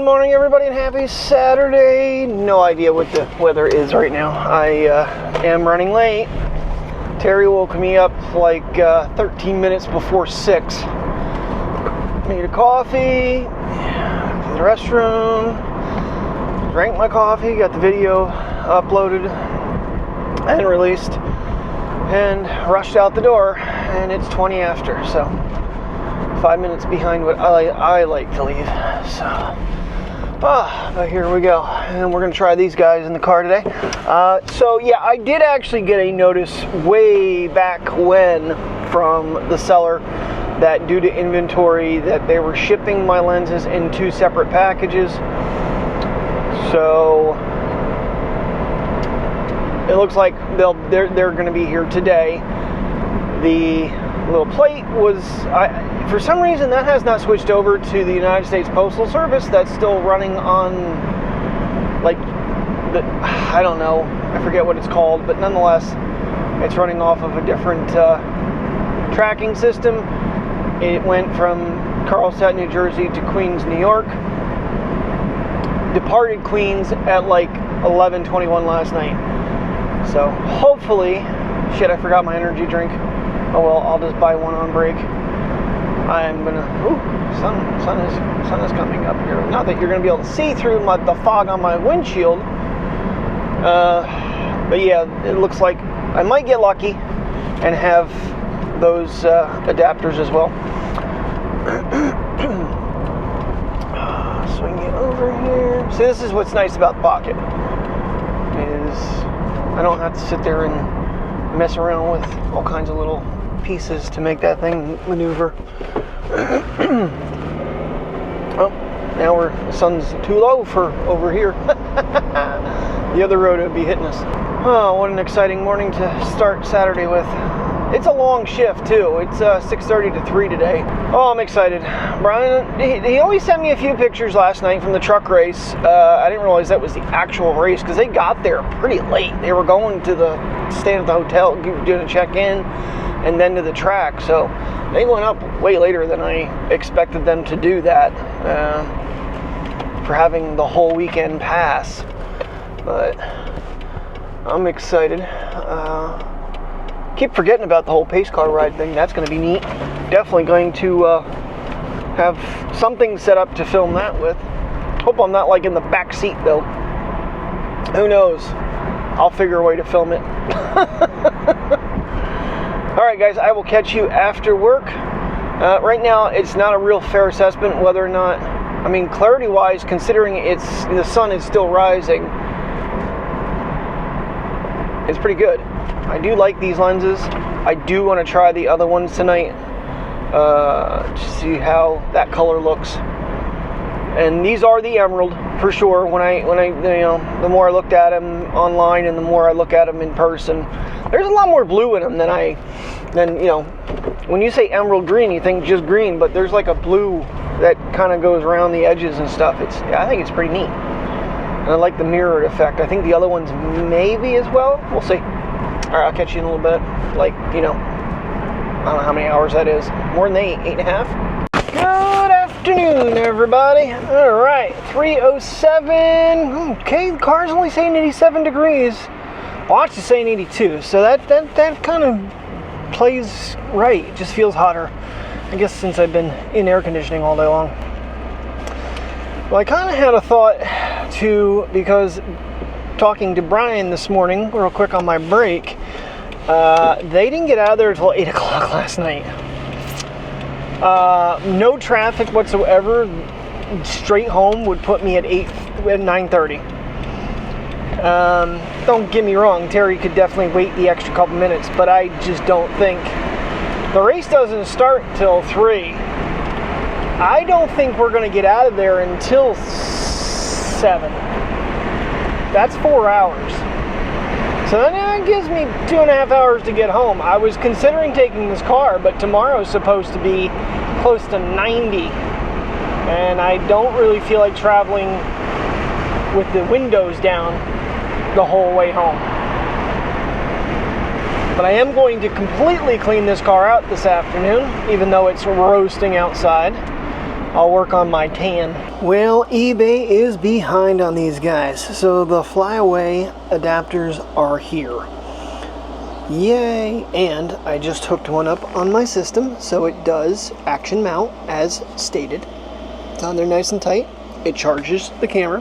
morning, everybody, and happy Saturday. No idea what the weather is right now. I am running late. Terry woke me up like 13 minutes before 6. Made a coffee, to the restroom, drank my coffee, got the video uploaded and released, and rushed out the door, and it's 20 after, so 5 minutes behind what I like to leave. So, but here we go, and we're gonna try these guys in the car today. So yeah, I did actually get a notice way back when from the seller that due to inventory that they were shipping my lenses in 2 separate packages. So it looks like they're going to be here today. The little plate was, for some reason, that has not switched over to the United States Postal Service. That's still running on, like, I don't know, I forget what it's called, but nonetheless, it's running off of a different tracking system. It went from Carlstadt, New Jersey to Queens, New York. Departed Queens at like 11:21 last night. So hopefully, shit, I forgot my energy drink. Oh well, I'll just buy one on break. I'm gonna, sun is coming up here. Not that you're gonna be able to see through the fog on my windshield. But yeah, it looks like I might get lucky and have those adapters as well. Swing it over here. See, this is what's nice about the Pocket, is I don't have to sit there and mess around with all kinds of little pieces to make that thing maneuver. Oh, now the sun's too low for over here. The other road would be hitting us. Oh, what an exciting morning to start Saturday with. It's a long shift too. It's 6:30 to 3 today. Oh, I'm excited. Brian, he only sent me a few pictures last night from the truck race. I didn't realize that was the actual race because they got there pretty late. They were going to staying at the hotel, doing a check-in, and then to the track. So they went up way later than I expected them to do that for having the whole weekend pass. But I'm excited. Keep forgetting about the whole pace car ride thing. That's going to be neat. Definitely going to have something set up to film that with. Hope I'm not like in the back seat though. Who knows? I'll figure a way to film it. Alright guys, I will catch you after work. Right now it's not a real fair assessment whether or not, I mean, clarity wise, considering the sun is still rising, it's pretty good. I do like these lenses. I do want to try the other ones tonight to see how that color looks. And these are the emerald for sure. When I the more I looked at them online and the more I look at them in person, there's a lot more blue in them than when you say emerald green, you think just green, but there's like a blue that kind of goes around the edges and stuff. I think it's pretty neat. And I like the mirrored effect. I think the other ones maybe as well. We'll see. Alright, I'll catch you in a little bit. Like, I don't know how many hours that is. More than 8.5. Good afternoon, everybody. Alright, 3:07. Okay, the car's only saying 87 degrees. Watch is saying 82. So that kind of plays right. It just feels hotter. I guess since I've been in air conditioning all day long. Well, I kind of had a thought because talking to Brian this morning, real quick on my break, they didn't get out of there until 8 o'clock last night. No traffic whatsoever. Straight home would put me at 9:30. Don't get me wrong, Terry could definitely wait the extra couple minutes, but I just don't think. The race doesn't start till 3. I don't think we're going to get out of there until 7. That's 4 hours. So that gives me 2.5 hours to get home. I was considering taking this car, but tomorrow's supposed to be close to 90. And I don't really feel like traveling with the windows down the whole way home. But I am going to completely clean this car out this afternoon, even though it's roasting outside. I'll work on my tan. Well, eBay is behind on these guys, so the flyaway adapters are here. Yay! And I just hooked one up on my system, so it does action mount as stated. It's on there nice and tight. It charges the camera.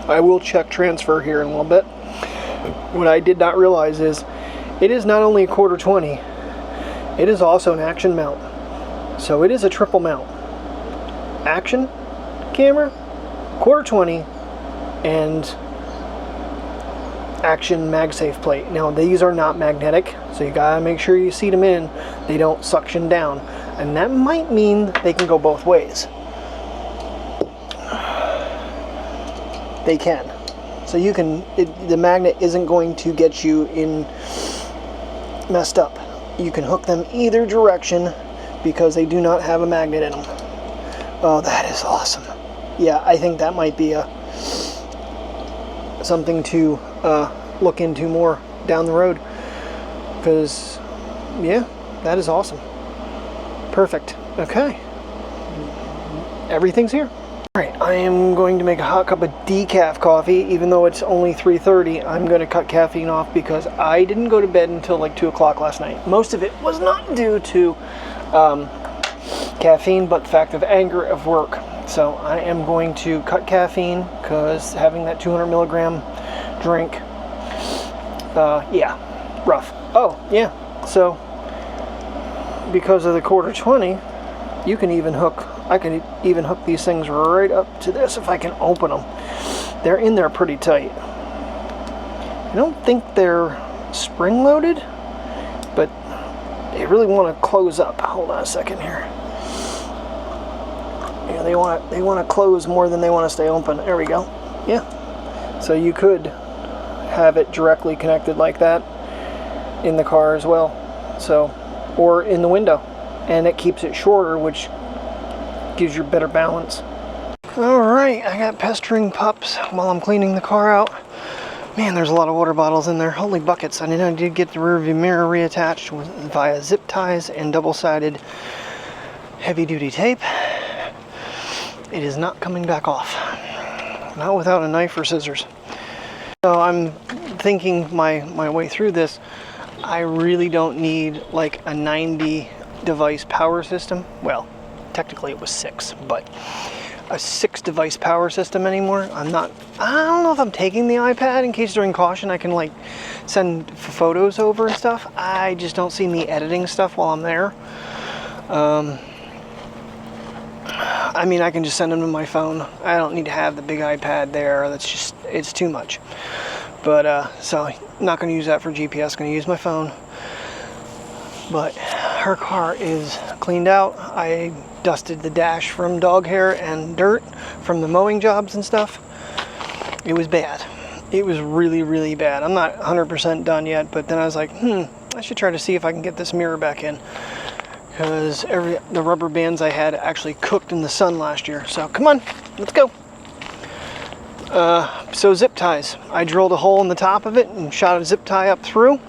I will check transfer here in a little bit. What I did not realize is it is not only a 1/4-20, it is also an action mount. So it is a triple mount. Action camera, 1/4-20, and action MagSafe plate. Now these are not magnetic, so you gotta make sure you seat them in. They don't suction down, and that might mean they can go both ways. They can. So you can, the magnet isn't going to get you in messed up. You can hook them either direction because they do not have a magnet in them. Oh, that is awesome. Yeah, I think that might be something to look into more down the road, because yeah, that is awesome. Perfect. Okay, everything's here. Alright, I am going to make a hot cup of decaf coffee. Even though it's only 3:30, I'm going to cut caffeine off because I didn't go to bed until like 2 o'clock last night. Most of it was not due to caffeine, but the fact of anger of work. So I am going to cut caffeine because having that 200 milligram drink, yeah, rough. Oh, yeah, so because of the 1/4-20, you can even hook, I can even hook these things right up to this if I can open them. They're in there pretty tight. I don't think they're spring loaded, but they really want to close up. Hold on a second here. Yeah, they want to close more than they want to stay open. There we go. Yeah. So you could have it directly connected like that in the car as well. So, or in the window, and it keeps it shorter, which gives you better balance. All right, I got pestering pups while I'm cleaning the car out. Man, there's a lot of water bottles in there. Holy buckets. I did get the rear view mirror reattached via zip ties and double-sided heavy-duty tape. It is not coming back off. Not without a knife or scissors. So I'm thinking my way through this. I really don't need like a 90 device power system. Well, technically it was 6, but a 6 device power system anymore. I don't know if I'm taking the iPad in case during caution I can like send photos over and stuff. I just don't see me editing stuff while I'm there. I mean, I can just send them to my phone. I don't need to have the big iPad there. That's just, it's too much. But so I'm not going to use that for GPS. Going to use my phone. But her car is cleaned out. I dusted the dash from dog hair and dirt from the mowing jobs and stuff. It was bad. It was really, really bad. I'm not 100% done yet, but then I was like, I should try to see if I can get this mirror back in, because the rubber bands I had actually cooked in the sun last year. So come on, let's go. So zip ties. I drilled a hole in the top of it and shot a zip tie up through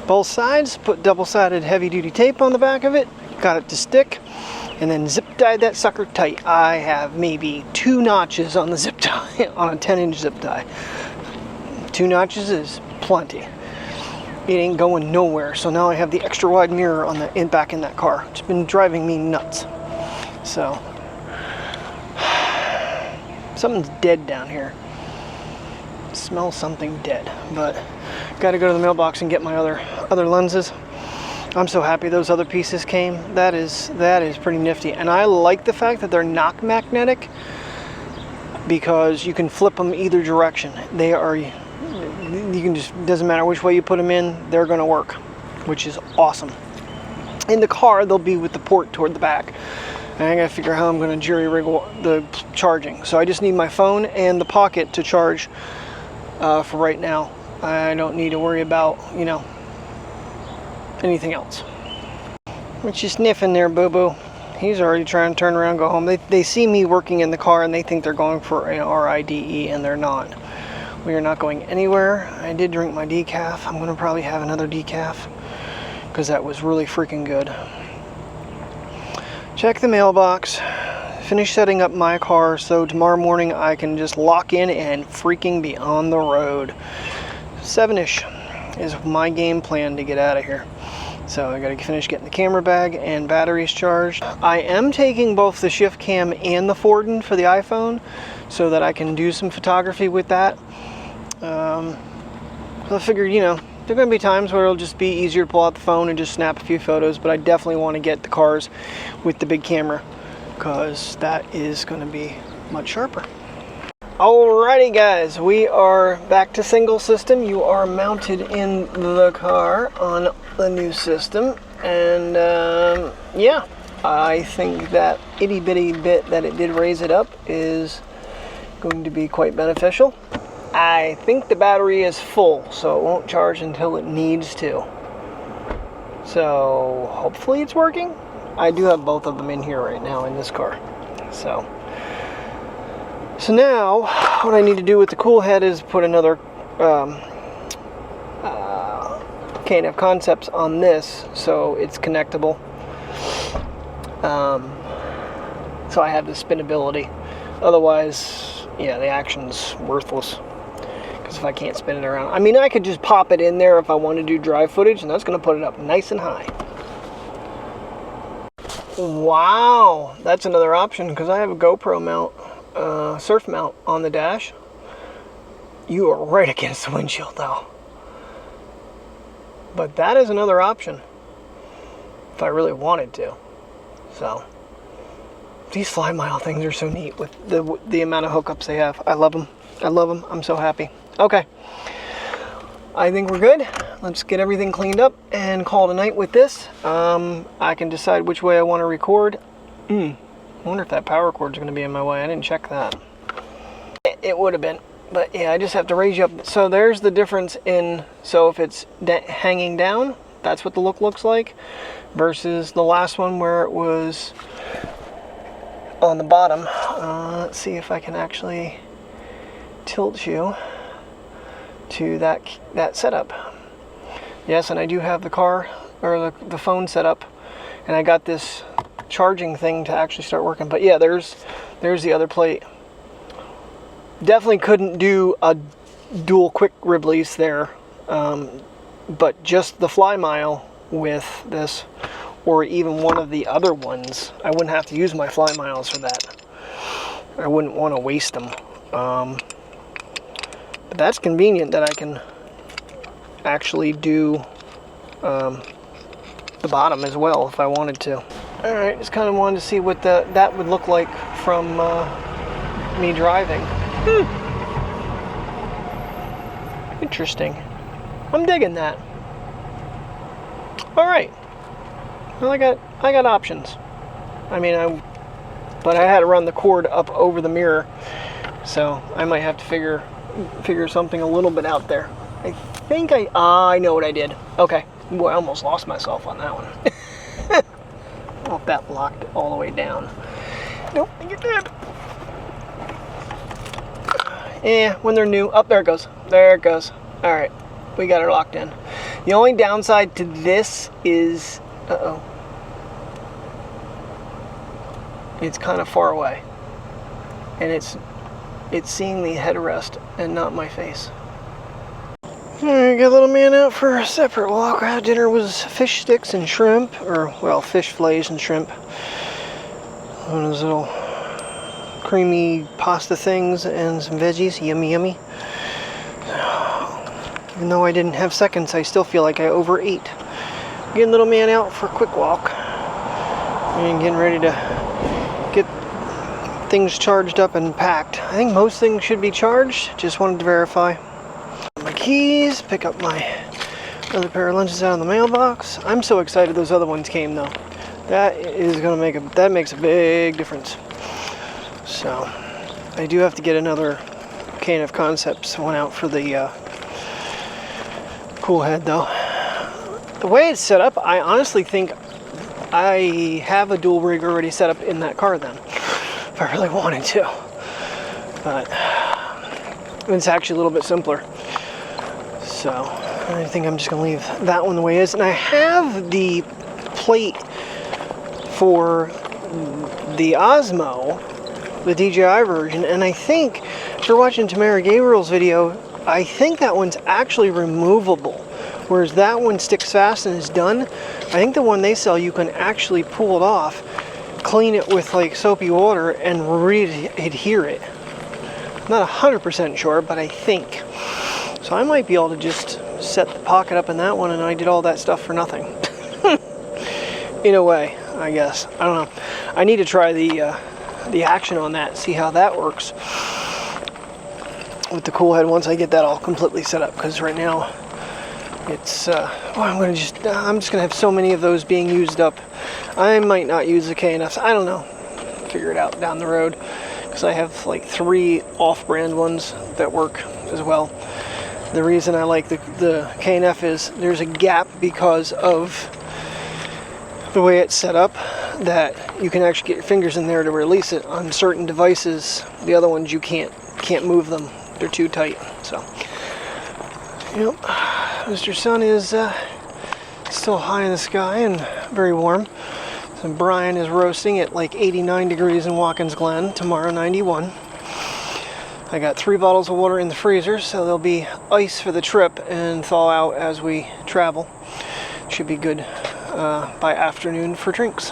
both sides, put double-sided heavy-duty tape on the back of it, got it to stick, and then zip tied that sucker tight. I have maybe 2 notches on the zip tie, on a 10-inch zip tie. 2 notches is plenty. It ain't going nowhere. So now I have the extra wide mirror on the back in that car. It's been driving me nuts. So something's dead down here. Smell something dead. But got to go to the mailbox and get my other lenses. I'm so happy those other pieces came. That is pretty nifty. And I like the fact that they're not magnetic, because you can flip them either direction. They are, you can just, doesn't matter which way you put them in, they're going to work, which is awesome. In the car, they'll be with the port toward the back. And I got to figure out how I'm going to jury-rig the charging. So I just need my phone and the Pocket to charge for right now. I don't need to worry about, you know, anything else. What you sniffing there, boo-boo? He's already trying to turn around and go home. They see me working in the car and they think they're going for an RIDE, and they're not. We are not going anywhere. I did drink my decaf. I'm going to probably have another decaf because that was really freaking good. Check the mailbox. finish setting up my car so tomorrow morning I can just lock in and freaking be on the road. 7-ish is my game plan to get out of here. So I gotta finish getting the camera bag and batteries charged. I am taking both the shift cam and the Forden for the iPhone so that I can do some photography with that. So I figured, you know, there are going to be times where it'll just be easier to pull out the phone and just snap a few photos, but I definitely want to get the cars with the big camera because that is going to be much sharper. Alrighty guys, we are back to single system. You are mounted in the car on the new system, and yeah, I think that itty bitty bit that it did raise it up is going to be quite beneficial. I think the battery is full, so it won't charge until it needs to. So hopefully it's working. I do have both of them in here right now in this car. So now what I need to do with the cool head is put another K&F Concepts on this so it's connectable. So I have the spinability. Otherwise, yeah, the Action's worthless. If I can't spin it around. I mean, I could just pop it in there if I want to do dry footage, and that's going to put it up nice and high. Wow, that's another option because I have a GoPro mount, surf mount on the dash. You are right against the windshield though. But that is another option if I really wanted to. So these fly mile things are so neat with the amount of hookups they have. I love them. I love them. I'm so happy. Okay, I think we're good. Let's get everything cleaned up and call it a night with this. I can decide which way I want to record. I wonder if that power cord is going to be in my way. I didn't check that. It would have been, but yeah, I just have to raise you up. So there's the difference in, so if it's hanging down, that's what the look looks like, versus the last one where it was on the bottom. Let's see if I can actually tilt you to that setup. Yes, and I do have the car or the phone set up, and I got this charging thing to actually start working. But yeah, there's the other plate. Definitely couldn't do a dual quick release there, but just the fly mile with this, or even one of the other ones, I wouldn't have to use my fly miles for that. I wouldn't want to waste them. But that's convenient that I can actually do the bottom as well if I wanted to. Alright, just kind of wanted to see what that would look like from me driving. Interesting. I'm digging that. Alright. Well, I got options. I mean, but I had to run the cord up over the mirror, so I might have to figure something a little bit out there. I think I know what I did. Okay. Boy, I almost lost myself on that one. I hope that locked all the way down. Nope, I think it did. Yeah, when they're new. Oh, there it goes. There it goes. All right, we got it locked in. The only downside to this is, it's kind of far away, and it's seeing the headrest and not my face. Alright, got little man out for a separate walk. Our dinner was fish sticks and shrimp, or well, fish fillets and shrimp. One of those little creamy pasta things and some veggies. Yummy, yummy. Even though I didn't have seconds, I still feel like I overate. Getting little man out for a quick walk and getting ready to get things charged up and packed. I think most things should be charged. Just wanted to verify. My keys, pick up my other pair of lunches out of the mailbox. I'm so excited those other ones came though. That is gonna that makes a big difference. So I do have to get another K&F Concepts one out for the cool head though. The way it's set up, I honestly think I have a dual rig already set up in that car then, if I really wanted to. But it's actually a little bit simpler. So I think I'm just gonna leave that one the way it is. And I have the plate for the Osmo, the DJI version, and I think, if you're watching Tamara Gabriel's video, I think that one's actually removable, whereas that one sticks fast and is done. I think the one they sell, you can actually pull it off, clean it with like soapy water, and re-adhere it. I'm not 100% sure, but I think. So I might be able to just set the Pocket up in that one, and I did all that stuff for nothing. In a way, I guess. I don't know. I need to try the Action on that, see how that works with the cool head once I get that all completely set up, because right now it's I'm just gonna have so many of those being used up. I might not use the K&Fs. I don't know. Figure it out down the road, because I have like 3 off-brand ones that work as well. The reason I like the K&F is there's a gap because of the way it's set up, that you can actually get your fingers in there to release it. On certain devices, the other ones you can't move them. They're too tight. So, yep, Mr. Sun is still high in the sky and very warm. So Brian is roasting at like 89 degrees in Watkins Glen, tomorrow 91. I got 3 bottles of water in the freezer, so there'll be ice for the trip and thaw out as we travel. Should be good by afternoon for drinks.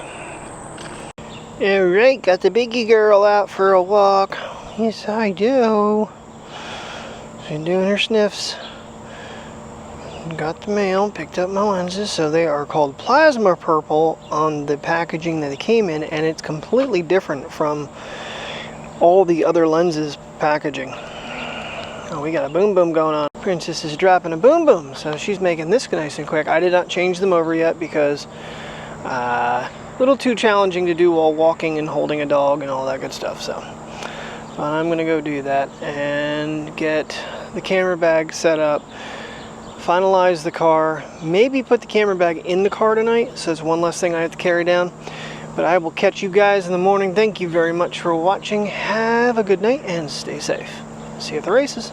Alright, got the biggie girl out for a walk. Yes, I do. She's doing her sniffs. Got the mail, picked up my lenses. So they are called plasma purple on the packaging that they came in, and it's completely different from all the other lenses packaging. Oh, we got a boom boom going on. Princess is dropping a boom boom, so she's making this nice and quick. I did not change them over yet because a little too challenging to do while walking and holding a dog and all that good stuff. So I'm gonna go do that and get the camera bag set up, finalize the car, maybe put the camera bag in the car tonight, so it's one less thing I have to carry down. But I will catch you guys in the morning. Thank you very much for watching. Have a good night and stay safe. See you at the races.